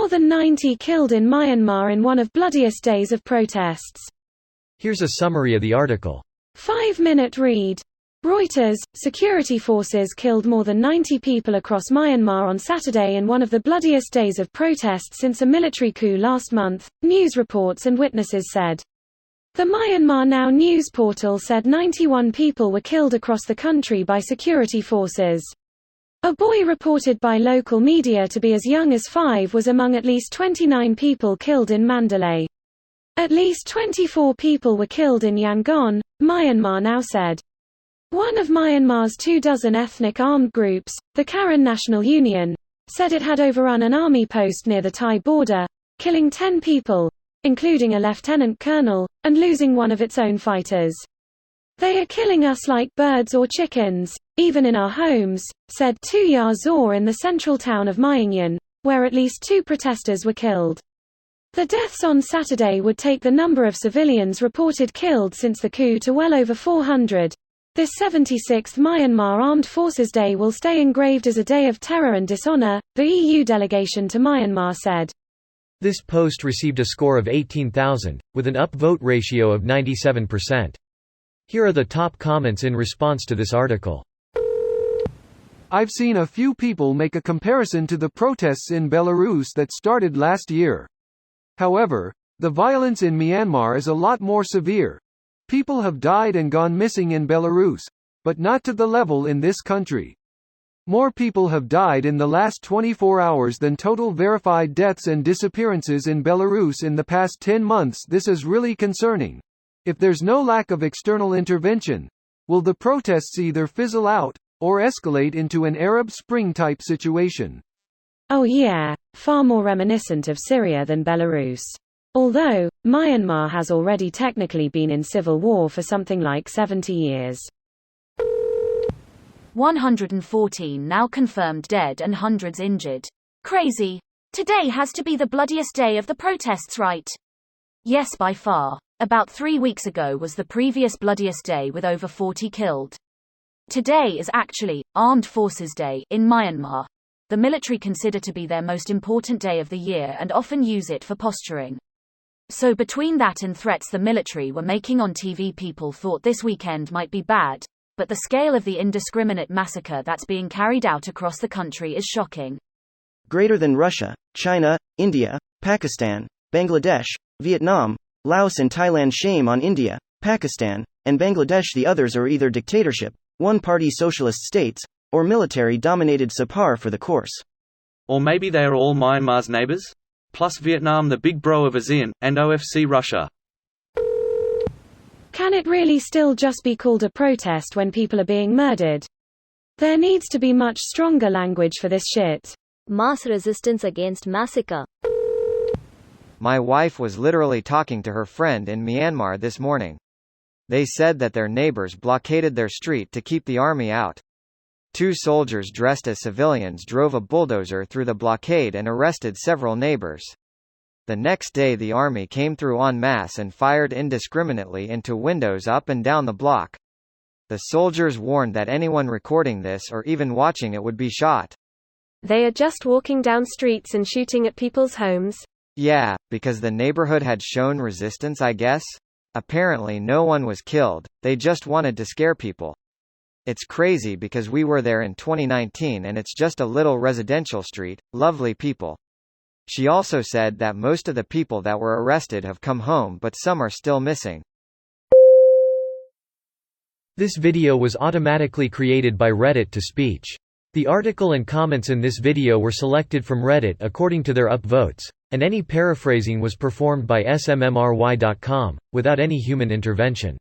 More than 90 killed in Myanmar in one of bloodiest days of protests. Here's a summary of the article. 5-minute read. Reuters, security forces killed more than 90 people across Myanmar on Saturday in one of the bloodiest days of protest since a military coup last month, news reports and witnesses said. The Myanmar Now news portal said 91 people were killed across the country by security forces. A boy reported by local media to be as young as 5 was among at least 29 people killed in Mandalay. At least 24 people were killed in Yangon, Myanmar Now said. One of Myanmar's 24 ethnic armed groups, the Karen National Union, said it had overrun an army post near the Thai border, killing 10 people, including a lieutenant colonel, and losing one of its own fighters. They are killing us like birds or chickens, even in our homes, said Tuya Zor in the central town of Myanmar, where at least 2 protesters were killed. The deaths on Saturday would take the number of civilians reported killed since the coup to well over 400. This 76th Myanmar Armed Forces Day will stay engraved as a day of terror and dishonor, the EU delegation to Myanmar said. This post received a score of 18,000, with an upvote ratio of 97%. Here are the top comments in response to this article. I've seen a few people make a comparison to the protests in Belarus that started last year. However, the violence in Myanmar is a lot more severe. People have died and gone missing in Belarus, but not to the level in this country. More people have died in the last 24 hours than total verified deaths and disappearances in Belarus in the past 10 months. This is really concerning. If there's no lack of external intervention, will the protests either fizzle out, or escalate into an Arab Spring-type situation? Oh yeah, far more reminiscent of Syria than Belarus. Although, Myanmar has already technically been in civil war for something like 70 years. 114 now confirmed dead and hundreds injured. Crazy. Today has to be the bloodiest day of the protests, right? Yes, by far. About 3 weeks ago was the previous bloodiest day with over 40 killed. Today is actually Armed Forces Day in Myanmar. The military consider to be their most important day of the year and often use it for posturing. So between that and threats the military were making on TV, people thought this weekend might be bad, but the scale of the indiscriminate massacre that's being carried out across the country is shocking. Greater than Russia, China, India, Pakistan, Bangladesh, Vietnam, Laos and Thailand. Shame on India, Pakistan, and Bangladesh. The others are either dictatorship, one-party socialist states, or military-dominated subpar for the course. Or maybe they are all Myanmar's neighbors? Plus Vietnam, the big bro of ASEAN, and OFC Russia. Can it really still just be called a protest when people are being murdered? There needs to be much stronger language for this shit. Mass resistance against massacre. My wife was literally talking to her friend in Myanmar this morning. They said that their neighbors blockaded their street to keep the army out. 2 soldiers dressed as civilians drove a bulldozer through the blockade and arrested several neighbors. The next day the army came through en masse and fired indiscriminately into windows up and down the block. The soldiers warned that anyone recording this or even watching it would be shot. They are just walking down streets and shooting at people's homes? Yeah, because the neighborhood had shown resistance, I guess? Apparently no one was killed, they just wanted to scare people. It's crazy because we were there in 2019 and it's just a little residential street, lovely people. She also said that most of the people that were arrested have come home but some are still missing. This video was automatically created by Reddit to speech. The article and comments in this video were selected from Reddit according to their upvotes, and any paraphrasing was performed by smmry.com, without any human intervention.